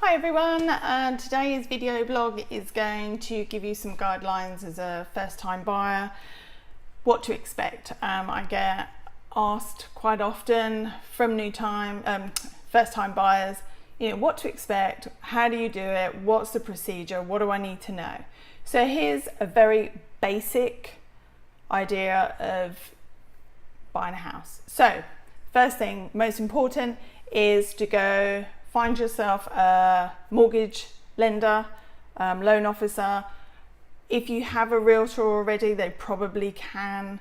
Hi everyone, today's video blog is going to give you some guidelines as a first-time buyer, what to expect. I get asked quite often from first-time buyers, what to expect, how do you do it, what's the procedure, what do I need to know? So here's a very basic idea of buying a house. So first thing, most important, is to go find yourself a mortgage lender, loan officer. If you have a realtor already, they probably can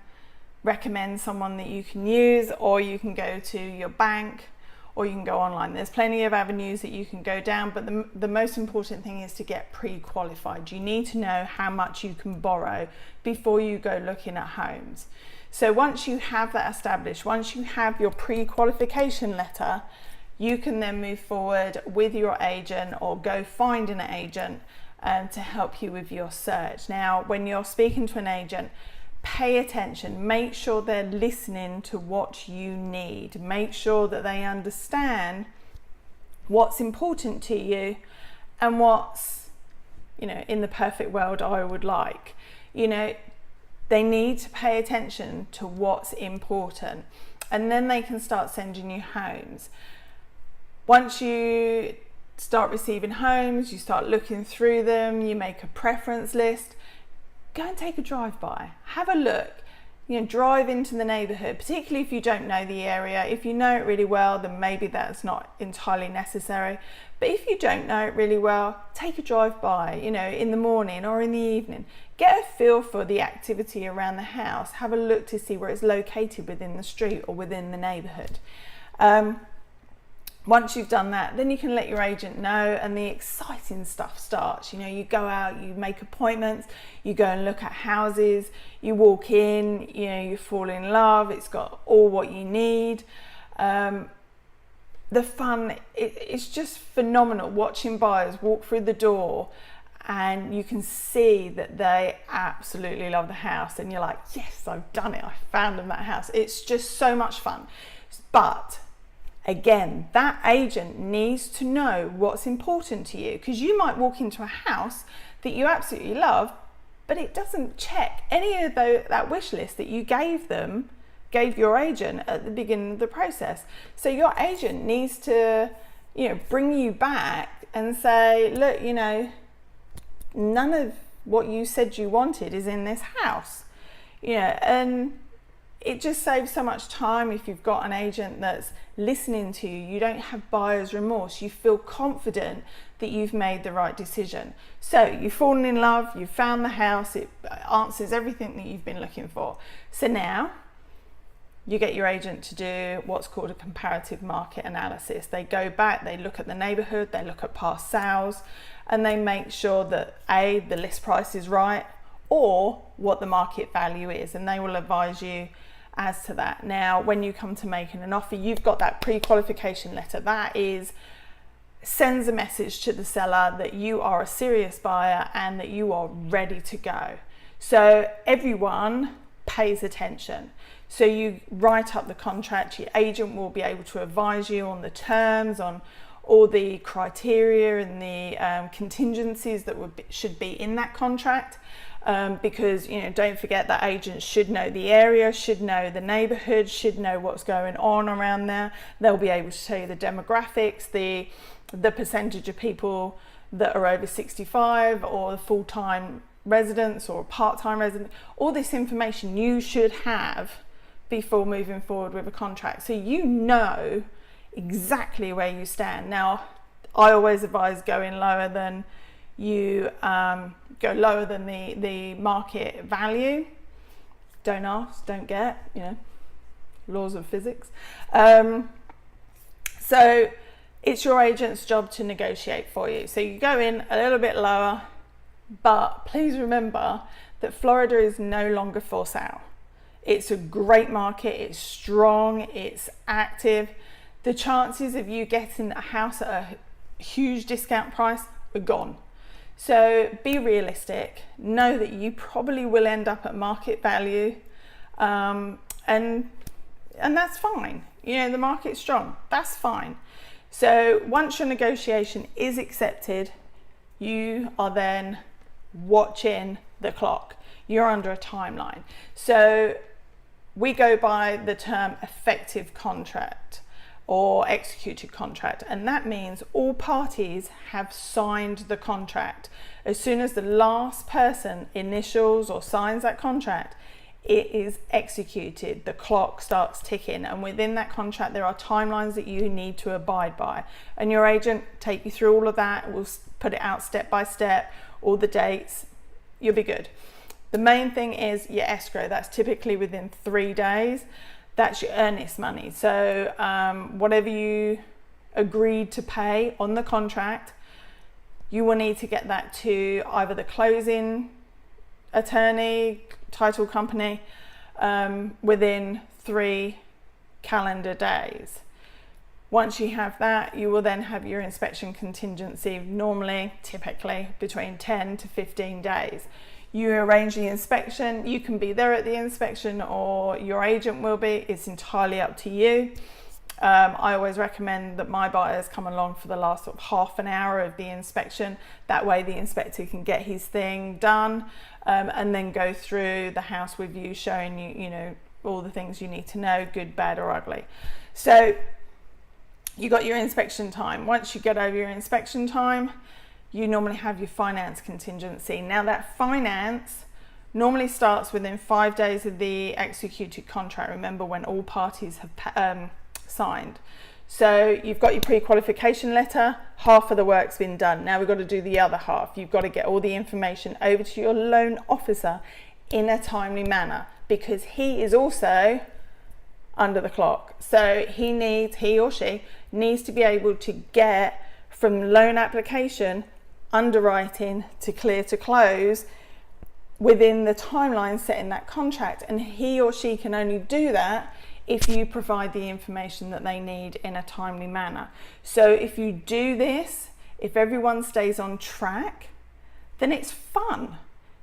recommend someone that you can use, or you can go to your bank, or you can go online. There's plenty of avenues that you can go down, but the most important thing is to get pre-qualified. You need to know how much you can borrow before you go looking at homes. So once you have that established, once you have your pre-qualification letter, you can then move forward with your agent or go find an agent to help you with your search. Now, when you're speaking to an agent, pay attention, make sure they're listening to what you need, make sure that they understand what's important to you and what's, in the perfect world I would like. They need to pay attention to what's important, and then they can start sending you homes. Once you start receiving homes, you start looking through them, you make a preference list, go and take a drive-by, have a look, drive into the neighbourhood, particularly if you don't know the area. If you know it really well, then maybe that's not entirely necessary. But if you don't know it really well, take a drive-by, in the morning or in the evening. Get a feel for the activity around the house, have a look to see where it's located within the street or within the neighbourhood. Once you've done that, then you can let your agent know, and the exciting stuff starts. You go out, you make appointments, you go and look at houses, you walk in, you fall in love, it's got all what you need. The fun, it's just phenomenal watching buyers walk through the door and you can see that they absolutely love the house, and you're like, yes, I've done it, I found them that house. It's just so much fun. But again, that agent needs to know what's important to you, because you might walk into a house that you absolutely love, but it doesn't check any of that wish list that you gave your agent at the beginning of the process. So your agent needs to, bring you back and say, look, none of what you said you wanted is in this house, and it just saves so much time if you've got an agent that's listening to you. You don't have buyer's remorse. You feel confident that you've made the right decision. So you've fallen in love, you've found the house, it answers everything that you've been looking for. So now you get your agent to do what's called a comparative market analysis. They go back, they look at the neighbourhood, they look at past sales, and they make sure that A, the list price is right, or what the market value is, and they will advise you as to that. Now, when you come to making an offer, you've got that pre-qualification letter. That sends a message to the seller that you are a serious buyer and that you are ready to go. So everyone pays attention. So you write up the contract, your agent will be able to advise you on the terms, on all the criteria and the contingencies that should be in that contract. Because don't forget that agents should know the area, should know the neighbourhood, should know what's going on around there. They'll be able to tell you the demographics, the percentage of people that are over 65, or full-time residents or part-time residents. All this information you should have before moving forward with a contract, so you know exactly where you stand. Now, I always advise going lower than the market value. Don't ask, don't get, laws of physics. So it's your agent's job to negotiate for you. So you go in a little bit lower, but please remember that Florida is no longer for sale. It's a great market, it's strong, it's active. The chances of you getting a house at a huge discount price are gone. So be realistic, know that you probably will end up at market value, and that's fine. The market's strong, that's fine. So once your negotiation is accepted, you are then watching the clock. You're under a timeline. So we go by the term effective contract or executed contract, and that means all parties have signed the contract. As soon as the last person initials or signs that contract, it is executed. The clock starts ticking, and within that contract there are timelines that you need to abide by, and your agent take you through all of that. We'll put it out step by step, all the dates. You'll be good. The main thing is your escrow. That's typically within 3 days. That's your earnest money. So whatever you agreed to pay on the contract, you will need to get that to either the closing attorney, title company, within 3 calendar days. Once you have that, you will then have your inspection contingency, normally, typically between 10 to 15 days. You arrange the inspection. You can be there at the inspection or your agent will be. It's entirely up to you. I always recommend that my buyers come along for the last sort of half an hour of the inspection. That way the inspector can get his thing done and then go through the house with you, showing you, you know, all the things you need to know, good, bad or ugly. So you got your inspection time. Once you get over your inspection time, you normally have your finance contingency. Now that finance normally starts within 5 days of the executed contract. Remember, when all parties have signed. So you've got your pre-qualification letter, half of the work's been done. Now we've got to do the other half. You've got to get all the information over to your loan officer in a timely manner, because he is also under the clock. So he or she needs to be able to get from loan application, underwriting to clear to close within the timeline set in that contract, and he or she can only do that if you provide the information that they need in a timely manner. So if you do this, if everyone stays on track, then it's fun.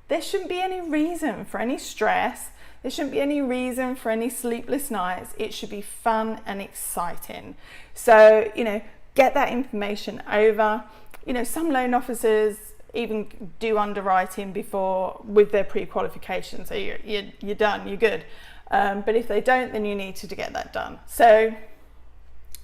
There shouldn't be any reason for any stress. There shouldn't be any reason for any sleepless nights. It should be fun and exciting. So, you know, get that information over. You know, some loan officers even do underwriting before with their pre-qualification. So you're done, you're good. But if they don't, then you need to get that done. So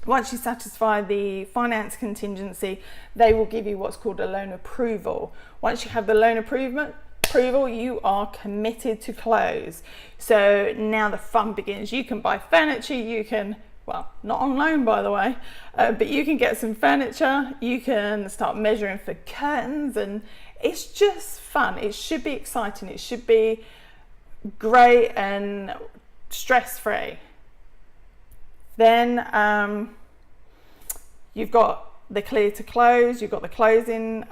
once you satisfy the finance contingency, they will give you what's called a loan approval. Once you have the loan approval, you are committed to close. So now the fun begins. You can buy furniture, you can, well, not on loan by the way, but you can get some furniture, you can start measuring for curtains, and it's just fun. It should be exciting, it should be great and stress-free. Then you've got the clear to close, you've got the closing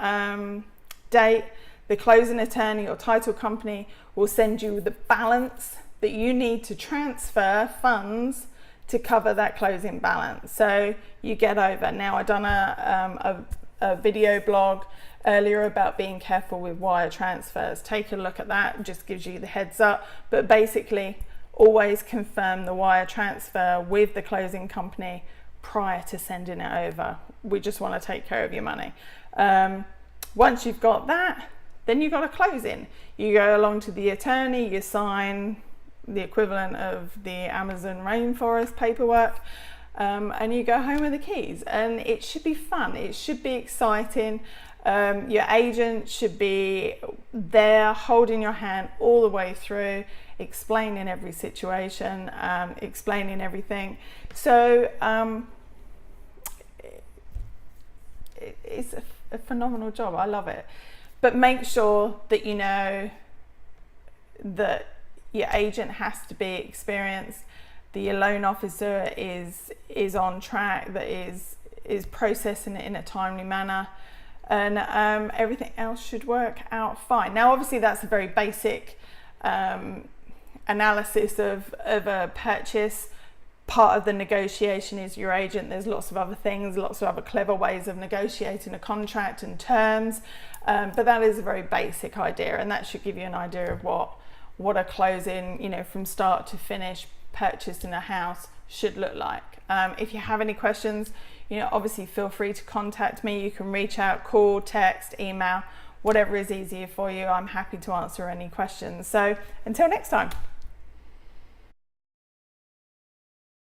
date. The closing attorney or title company will send you the balance that you need to transfer funds to cover that closing balance. So you get over. Now, I've done a video blog earlier about being careful with wire transfers. Take a look at that, it just gives you the heads up. But basically, always confirm the wire transfer with the closing company prior to sending it over. We just want to take care of your money. Once you've got that, then you've got a closing. You go along to the attorney, you sign the equivalent of the Amazon rainforest paperwork, and you go home with the keys. And it should be fun, it should be exciting. Your agent should be there holding your hand all the way through, explaining every situation, explaining everything. So it's a phenomenal job. I love it. But make sure that you know that your agent has to be experienced, that your loan officer is on track, that is processing it in a timely manner, and everything else should work out fine. Now, obviously, that's a very basic analysis of a purchase. Part of the negotiation is your agent. There's lots of other things, lots of other clever ways of negotiating a contract and terms, but that is a very basic idea, and that should give you an idea of what a closing, you know, from start to finish purchase in a house should look like. If you have any questions, you know, obviously feel free to contact me. You can reach out, call, text, email, whatever is easier for you. I'm happy to answer any questions. So until next time.